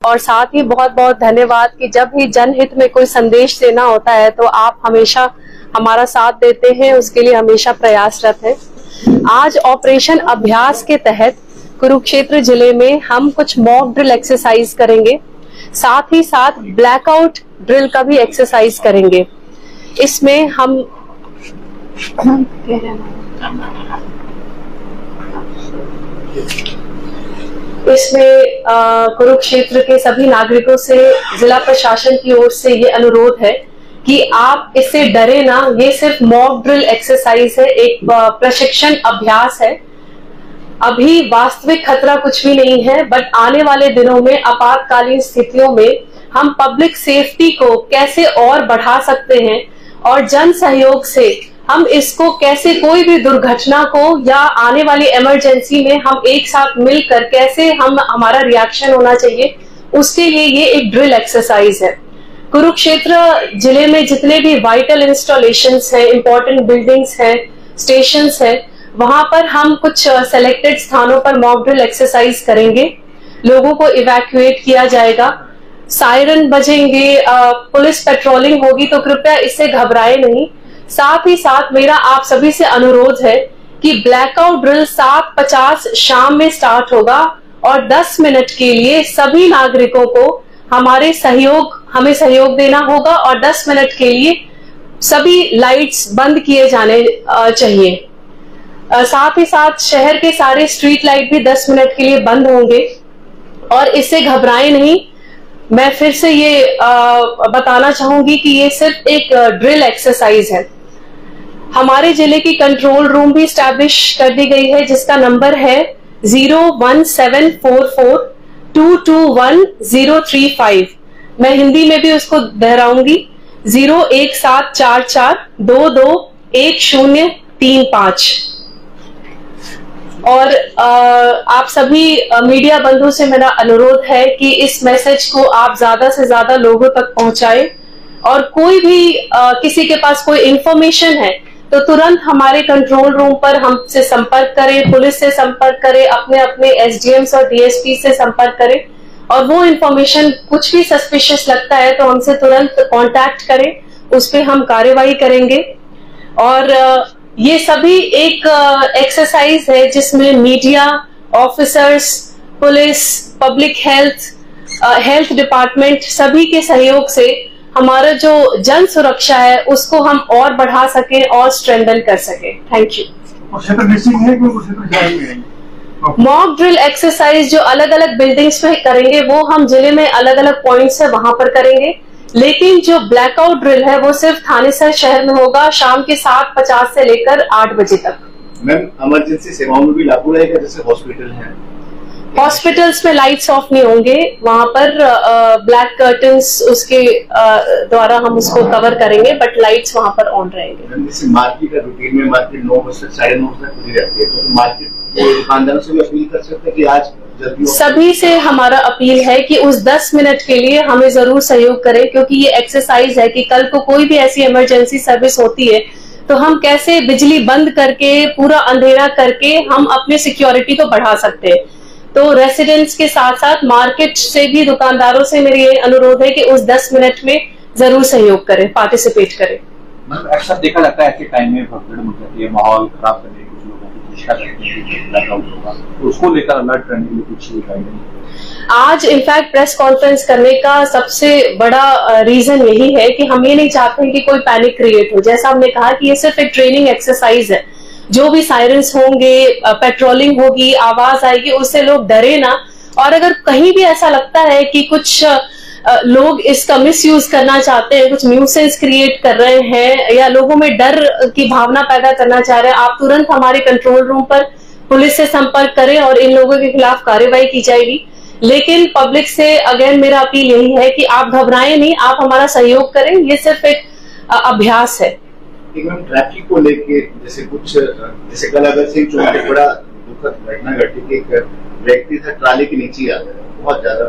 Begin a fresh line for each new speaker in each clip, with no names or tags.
और साथ ही बहुत बहुत धन्यवाद कि जब भी जनहित में कोई संदेश देना होता है तो आप हमेशा हमारा साथ देते हैं, उसके लिए हमेशा प्रयासरत हैं। आज ऑपरेशन अभ्यास के तहत कुरुक्षेत्र जिले में हम कुछ मॉक ड्रिल एक्सरसाइज करेंगे, साथ ही साथ ब्लैकआउट ड्रिल का भी एक्सरसाइज करेंगे। इसमें हम कुरुक्षेत्र के सभी नागरिकों से जिला प्रशासन की ओर से ये अनुरोध है कि आप इससे डरे ना। ये सिर्फ मॉक ड्रिल एक्सरसाइज है, एक प्रशिक्षण अभ्यास है। अभी वास्तविक खतरा कुछ भी नहीं है, बट आने वाले दिनों में आपातकालीन स्थितियों में हम पब्लिक सेफ्टी को कैसे और बढ़ा सकते हैं और जन सहयोग से हम इसको कैसे, कोई भी दुर्घटना को या आने वाली इमरजेंसी में हम एक साथ मिलकर कैसे हमारा रिएक्शन होना चाहिए, उसके लिए ये एक ड्रिल एक्सरसाइज है। कुरुक्षेत्र जिले में जितने भी वाइटल इंस्टॉलेशंस हैं, इंपॉर्टेंट बिल्डिंग्स हैं, स्टेशंस हैं, वहां पर हम कुछ सेलेक्टेड स्थानों पर मॉक ड्रिल एक्सरसाइज करेंगे। लोगों को इवैक्यूएट किया जाएगा, सायरन बजेंगे, पुलिस पेट्रोलिंग होगी, तो कृपया इससे घबराए नहीं। साथ ही साथ मेरा आप सभी से अनुरोध है कि ब्लैकआउट ड्रिल 7:50 शाम में स्टार्ट होगा और 10 मिनट के लिए सभी नागरिकों को हमें सहयोग देना होगा और 10 मिनट के लिए सभी लाइट्स बंद किए जाने चाहिए। साथ ही साथ शहर के सारे स्ट्रीट लाइट भी 10 मिनट के लिए बंद होंगे और इससे घबराएं नहीं। मैं फिर से ये बताना चाहूंगी कि ये सिर्फ एक ड्रिल एक्सरसाइज है। हमारे जिले की कंट्रोल रूम भी स्टैब्लिश कर दी गई है, जिसका नंबर है 01744221035। मैं हिंदी में भी उसको दोहराऊंगी, 01744221035। और आप सभी मीडिया बंधु से मेरा अनुरोध है कि इस मैसेज को आप ज्यादा से ज्यादा लोगों तक पहुंचाएं और कोई भी किसी के पास कोई इंफॉर्मेशन है तो तुरंत हमारे कंट्रोल रूम पर हमसे संपर्क करें, पुलिस से संपर्क करें, अपने अपने एसडीएम्स और डीएसपी से संपर्क करें और वो इंफॉर्मेशन कुछ भी सस्पिशियस लगता है तो हमसे तुरंत कांटेक्ट करें, उस पर हम कार्यवाही करेंगे। और ये सभी एक एक्सरसाइज है जिसमें media, officers, police, public health department सभी के सहयोग से हमारा जो जन सुरक्षा है उसको हम और बढ़ा सकें और स्ट्रेंथन कर सकें। Thank you. Mock drill exercise जो अलग अलग बिल्डिंग्स में करेंगे वो हम जिले में अलग अलग पॉइंट्स है वहां पर करेंगे, लेकिन जो ब्लैकआउट ड्रिल है वो सिर्फ थानेसर शहर में होगा शाम के 7:50 से लेकर 8 बजे तक।
मैम, इमरजेंसी सेवाओं में भी लागू रहेगा, जैसे हॉस्पिटल है?
हॉस्पिटल्स में लाइट्स ऑफ नहीं होंगे, वहां पर ब्लैक कर्टन्स उसके द्वारा हम उसको कवर करेंगे, बट लाइट्स वहां पर ऑन रहेंगे।
जैसे मार्केट का रूटीन में मार्केट 9 बजे से 9:30 तक खुली रहती है, तो मार्केट दुकानदारों से भी अपील कर सकते हैं कि आज सभी से हमारा अपील है कि उस 10 मिनट के लिए हमें जरूर सहयोग करें, क्योंकि ये एक्सरसाइज है कि कल को कोई भी ऐसी इमरजेंसी सर्विस होती है तो हम कैसे बिजली बंद करके, पूरा अंधेरा करके हम अपने सिक्योरिटी को बढ़ा सकते हैं। तो रेसिडेंट्स के साथ साथ मार्केट से भी, दुकानदारों से मेरी ये अनुरोध है कि उस 10 मिनट में जरूर सहयोग करें, पार्टिसिपेट करें।
मतलब अक्सर देखा जाता है ऐसे टाइम में भगदड़ मच जाती है, माहौल खराब करने की कुछ लोगों की कोशिश करते हैं कि ब्लैकआउट होगा, तो उसको लेकर अलर्ट करने के लिए कुछ गाइडेंस?
आज इनफैक्ट प्रेस कॉन्फ्रेंस करने का सबसे बड़ा रीजन यही है कि हम ये नहीं चाहते कि कोई पैनिक क्रिएट हो। जैसा हमने कहा कि ये सिर्फ एक ट्रेनिंग एक्सरसाइज है, जो भी सायरन्स होंगे, पेट्रोलिंग होगी, आवाज आएगी, उससे लोग डरे ना। और अगर कहीं भी ऐसा लगता है कि कुछ लोग इसका मिसयूज करना चाहते हैं, कुछ न्यूसेंस क्रिएट कर रहे हैं या लोगों में डर की भावना पैदा करना चाह रहे हैं, आप तुरंत हमारे कंट्रोल रूम पर पुलिस से संपर्क करें और इन लोगों के खिलाफ कार्रवाई की जाएगी। लेकिन पब्लिक से अगेन मेरा अपील यही है कि आप घबराएं नहीं, आप हमारा सहयोग करें, ये सिर्फ एक अभ्यास है।
ट्रैफिक को लेके जैसे कल अगर सिंह चौक पे बड़ा दुखद घटना घटी कि एक व्यक्ति था ट्राली के नीचे आ गया, बहुत ज्यादा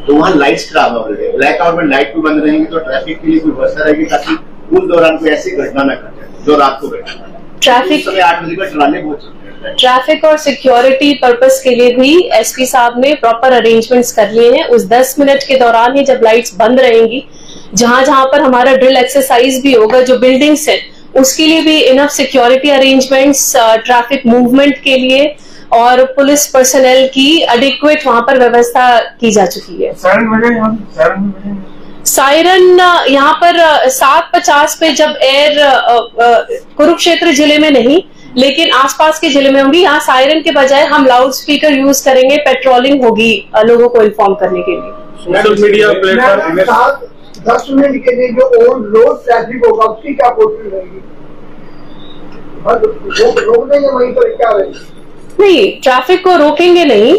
तो वहाँ लाइट्स खराब हो रही है, ब्लैकआउट में लाइट भी बंद रहेंगी तो ट्रैफिक के लिए कोई व्यवस्था रहेगी ताकि उस दौरान कोई ऐसी घटना न घटे जो रात को घटे।
ट्रैफिक
8 बजे का ट्राले पहुंच सकते हैं।
ट्रैफिक और सिक्योरिटी पर्पस के लिए भी एसपी साहब ने प्रॉपर अरेंजमेंट्स कर लिए हैं। उस 10 मिनट के दौरान ही जब लाइट्स बंद रहेंगी, जहां जहां पर हमारा ड्रिल एक्सरसाइज भी होगा, जो बिल्डिंग्स है उसके लिए भी enough security arrangements, traffic movement के लिए और पुलिस पर्सनल की एडिक्वेट वहां पर व्यवस्था की जा चुकी है। सायरन यहाँ पर 7:50 पे जब कुरुक्षेत्र जिले में नहीं लेकिन आसपास के जिले में होंगी, यहाँ सायरन के बजाय हम लाउड स्पीकर यूज करेंगे, पेट्रोलिंग होगी लोगों को इन्फॉर्म करने के लिए।
सोशल मीडिया प्लेटफॉर्म 10 मिनट के लिए जो ऑन रोड ट्रैफिक होगा उसकी क्या पोस्टिंग रहेगी? रोक देंगे वहीं पर क्या रहेगी?
नहीं, ट्रैफिक को रोकेंगे नहीं,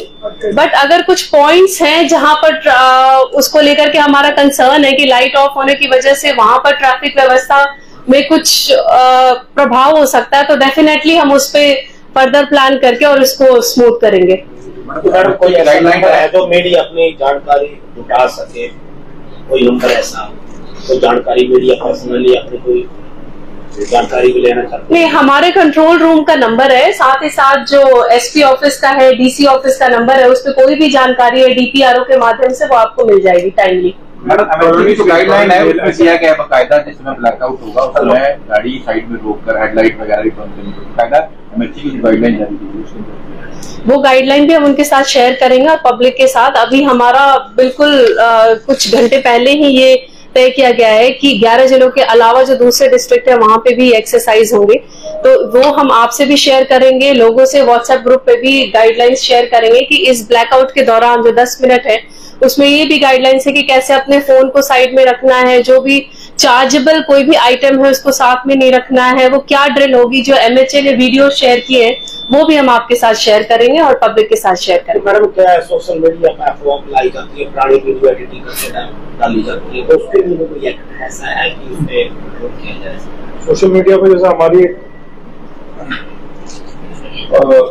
बट अगर कुछ पॉइंट्स हैं जहां पर उसको लेकर के हमारा कंसर्न है कि लाइट ऑफ होने की वजह से वहां पर ट्रैफिक व्यवस्था में कुछ प्रभाव हो सकता है, तो डेफिनेटली हम उस पे फर्दर प्लान करके और इसको स्मूथ करेंगे।
कोई गाइडलाइन है जो मीडिया अपनी जानकारी जुटा सके, कोई नंबर ऐसा, कोई जानकारी मीडिया पर्सनली अपनी कोई जानकारी भी लेना चाहते हैं?
नहीं, हमारे कंट्रोल रूम का नंबर है, साथ ही साथ जो एसपी ऑफिस का है, डीसी ऑफिस का नंबर है, उस पर कोई भी जानकारी है डीपीआरओ के माध्यम से वो आपको मिल जाएगी टाइमली।
मैडम गाइडलाइन है उसमें दिया गया बकायदा, जिसमें ब्लैकआउट होगा उसमें गाड़ी साइड में रोककर हेडलाइट वगैरह भी बंद करनी होगी, बकायदा एमएचसी की गाइडलाइन जारी की।
वो गाइडलाइन भी हम उनके साथ शेयर करेंगे और पब्लिक के साथ। अभी हमारा बिल्कुल कुछ घंटे पहले ही ये तय किया गया है कि 11 जिलों के अलावा जो दूसरे डिस्ट्रिक्ट है वहां पे भी एक्सरसाइज होंगे, तो वो हम आपसे भी शेयर करेंगे, लोगों से व्हाट्सएप ग्रुप पे भी गाइडलाइंस शेयर करेंगे कि इस ब्लैकआउट के दौरान जो 10 मिनट है उसमें ये भी गाइडलाइंस है कि कैसे अपने फोन को साइड में रखना है, जो भी चार्जेबल कोई भी आइटम है उसको साथ में नहीं रखना है, वो क्या ड्रिल होगी, जो एमएचए ने वीडियो शेयर किए हैं वो भी हम आपके साथ शेयर करेंगे और पब्लिक के साथ शेयर करेंगे।
मैडम क्या है, सोशल मीडिया पर अफवाह लाई जाती है, पुरानी वीडियो एडिटिंग करके डाली जाती है, तो उसके लिए कोई एक्ट ऐसा है कि उसमें रोक किया जाए?
सोशल मीडिया पे जैसे हमारी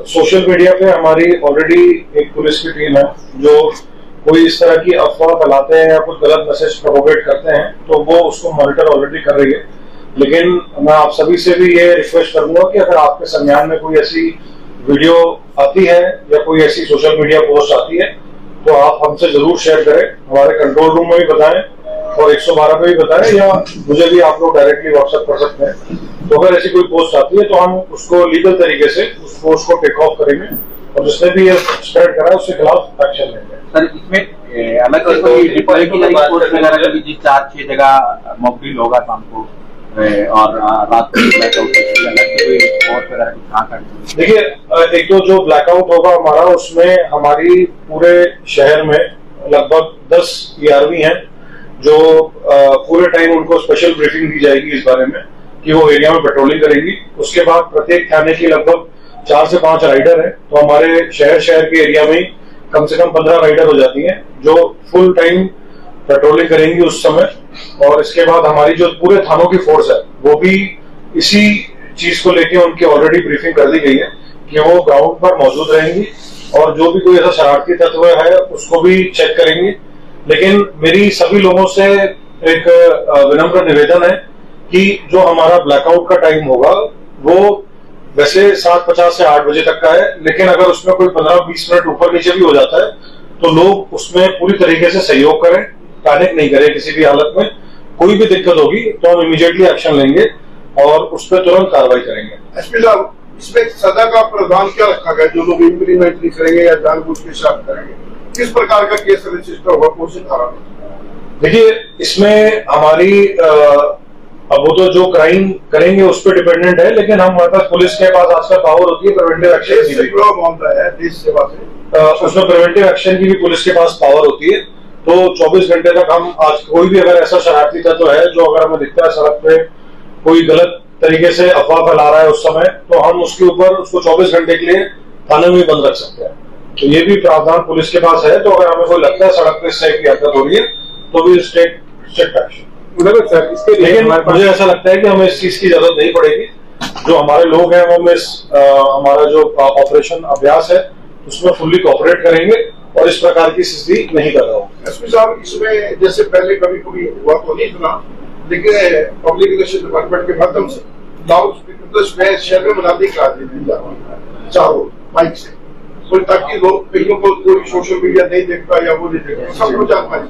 सोशल मीडिया पे हमारी ऑलरेडी एक पुलिस की टीम है जो कोई इस तरह की अफवाह फैलाते हैं या कुछ गलत मैसेज प्रोपोगेट करते हैं तो वो उसको मॉनिटर ऑलरेडी कर रही है। लेकिन मैं आप सभी से भी ये रिक्वेस्ट करूंगा कि अगर आपके संज्ञान में कोई ऐसी वीडियो आती है या कोई ऐसी सोशल मीडिया पोस्ट आती है तो आप हमसे जरूर शेयर करें, हमारे कंट्रोल रूम में भी बताएं और 112 पे भी बताएं, या मुझे भी आप लोग डायरेक्टली व्हाट्सएप कर सकते हैं। तो अगर ऐसी कोई पोस्ट आती है तो हम उसको लीगल तरीके से उस पोस्ट को टेक ऑफ करेंगे और जिसने भी ये स्प्रेड करा है उसके खिलाफ एक्शन लेंगे।
सर इसमें अलग से कोई डिप्लॉय की पोस्ट वगैरह कर लीजिए, 4-6 जगह मॉक ड्रिल होगा शाम को और रात को ब्लैकआउट
देखिए, एक तो जो ब्लैकआउट होगा हमारा उसमें हमारी पूरे शहर में लगभग 10 ERV हैं जो पूरे टाइम उनको स्पेशल ब्रीफिंग दी जाएगी इस बारे में कि वो एरिया में पेट्रोलिंग करेंगी। उसके बाद प्रत्येक थाने की लगभग 4 से 5 राइडर है, तो हमारे शहर के एरिया में कम से कम 15 राइडर हो जाती हैं जो फुल टाइम पेट्रोलिंग करेंगी उस समय। और इसके बाद हमारी जो पूरे थानों की फोर्स है वो भी इसी चीज को लेके उनकी ऑलरेडी ब्रीफिंग कर दी गई है कि वो ग्राउंड पर मौजूद रहेंगी और जो भी कोई ऐसा शरारती तत्व है उसको भी चेक करेंगी। लेकिन मेरी सभी लोगों से एक विनम्र निवेदन है कि जो हमारा ब्लैकआउट का टाइम होगा वो वैसे 7:50 से 8 बजे तक का है, लेकिन अगर उसमें कोई 15-20 मिनट ऊपर नीचे भी हो जाता है तो लोग उसमें पूरी तरीके से सहयोग करें, पैनिक नहीं करें। किसी भी हालत में कोई भी दिक्कत होगी तो हम इमीडिएटली एक्शन लेंगे और उस पर तुरंत कार्रवाई करेंगे।
एसपी साहब, इसमें सजा का प्रावधान क्या रखा गया जो लोग इम्प्लीमेंट नहीं करेंगे या जानबूझ के शराब करेंगे? किस प्रकार का केस रजिस्टर होगा, कौन सी धारा में?
देखिए, इसमें हमारी अब वो तो जो क्राइम करेंगे उस पर डिपेंडेंट है, लेकिन हम हमारे पास पुलिस के पास आजकल पावर होती है प्रिवेंटिव एक्शन की भी।
मामला है देश सेवा से,
उसमें प्रिवेंटिव एक्शन की भी पुलिस के पास पावर होती है। तो 24 घंटे तक हम आज कोई भी अगर ऐसा शरारती तत्व है जो अगर हमें दिखता है सड़क पे कोई गलत तरीके से अफवाह फैला रहा है उस समय, तो हम उसके ऊपर उसको 24 घंटे के लिए थाने में बंद रख सकते हैं। तो ये भी प्रावधान पुलिस के पास है। तो अगर हमें कोई लगता है सड़क पे इस टाइप की हरकत हो रही है तो भी स्ट्रिक्ट एक्शन। लेकिन मुझे ऐसा लगता है कि हमें इस चीज की जरूरत नहीं पड़ेगी। जो हमारे लोग हैं वो हमारा जो ऑपरेशन अभ्यास है उसमें फुल्ली कोऑपरेट करेंगे और इस प्रकार की स्थिति नहीं कर रहा हूँ।
एसपी साहब, इसमें जैसे पहले कभी हुआ तो नहीं सुना, लेकिन पब्लिक रिलेशन डिपार्टमेंट के माध्यम से लाउड स्पीकर शहर में मुनादी करा दी चारों माइक से, तो ताकि लोग कईयों को कोई सोशल मीडिया नहीं देखता या वो नहीं देखता, सबको जानकारी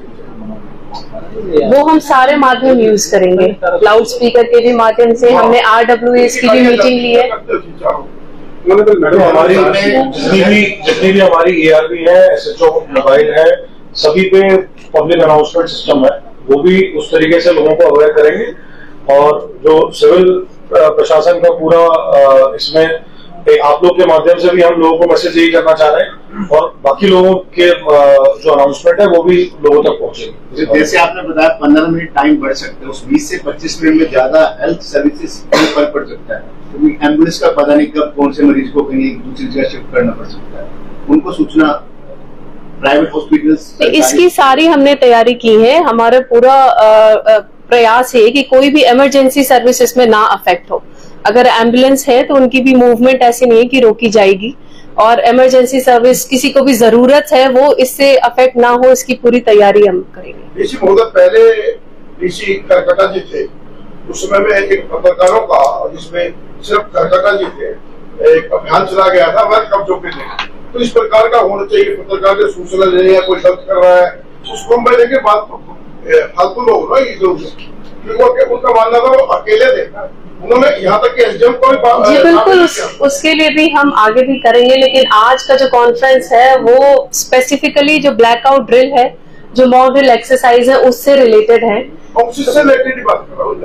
वो हम सारे माध्यम यूज करेंगे। लाउड स्पीकर के भी माध्यम से हमने RWAs की भी मीटिंग ली है।
मैडम हमारी जितनी भी हमारी ARV है, SHO मोबाइल है, सभी पे पब्लिक अनाउंसमेंट सिस्टम है, वो भी उस तरीके से लोगों को अवेयर करेंगे। और जो सिविल प्रशासन का पूरा इसमें आप लोग के माध्यम से भी हम लोगों को मैसेज यही करना चाह रहे हैं, और बाकी लोगों के जो अनाउंसमेंट है वो भी लोगों तक पहुंचेगी।
जैसे आपने बताया 15 मिनट टाइम बढ़ सकता है, उस 20 से 25 मिनट में ज्यादा हेल्थ सर्विसेज में फर्क पड़ सकता है, क्योंकि एम्बुलेंस का पता नहीं कब कौन से मरीज को कहीं दूसरी जगह शिफ्ट करना पड़ सकता है, उनको सूचना प्राइवेट हॉस्पिटल्स।
इसकी सारी हमने तैयारी की है। हमारा पूरा प्रयास है कि कोई भी इमरजेंसी सर्विस इसमें ना अफेक्ट हो। अगर एम्बुलेंस है तो उनकी भी मूवमेंट ऐसी नहीं है कि रोकी जाएगी, और इमरजेंसी सर्विस किसी को भी जरूरत है वो इससे अफेक्ट ना हो, इसकी पूरी तैयारी हम करेंगे।
डीसी महोदय, पहले डीसी करकटा जी थे, उस समय में एक पत्रकारों का, जिसमें सिर्फ करकटा जी थे, एक अभियान चला गया था वह कब्जों पे लेना। तो इस प्रकार का होना चाहिए, पत्रकार के सूचना लेने या कोई गलत कर रहा है उसको हम बैठे के बाद फालतू लोग ना, क्योंकि उनका मानना था वो अकेले थे, उन्होंने यहाँ तक कि SDM को भी
जी बिल्कुल उसके लिए भी हम आगे भी करेंगे। लेकिन आज का जो कॉन्फ्रेंस है वो स्पेसिफिकली जो ब्लैकआउट ड्रिल है, जो मॉक ड्रिल एक्सरसाइज है, उससे रिलेटेड है।
उससे रिलेटेड बात कर रहा हूँ,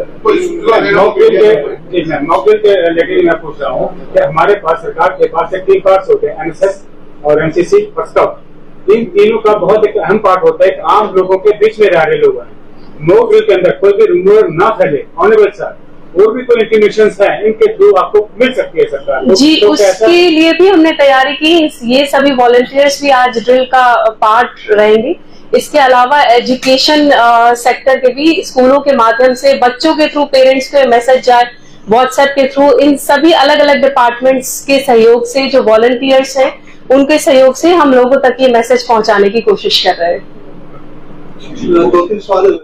मॉक ड्रिल के रिलेटेड मैं पूछ रहा हूँ कि हमारे पास सरकार के पास 3 पार्ट्स होते हैं, NSS और NCC और स्टाफ। इन तीनों का बहुत एक अहम पार्ट होता है कि आम लोगों के बीच में रह रहे लोग हैं। मॉक ड्रिल के अंदर कोई भी रूमर ना फैले, ऑनरेबल सर, और भी कोई इंटीमेशन है इनके थ्रू आपको मिल सकती है सरकार
जी, तो उसके लिए भी हमने तैयारी की। ये सभी वॉलंटियर्स भी आज ड्रिल का पार्ट रहेंगे। इसके अलावा एजुकेशन सेक्टर के भी स्कूलों के माध्यम से बच्चों के थ्रू पेरेंट्स को मैसेज जाए, व्हाट्सएप के थ्रू, इन सभी अलग अलग डिपार्टमेंट्स के सहयोग से, जो वॉलंटियर्स हैं उनके सहयोग से हम लोगों तक ये मैसेज पहुंचाने की कोशिश कर रहे हैं।
2-3 सवाल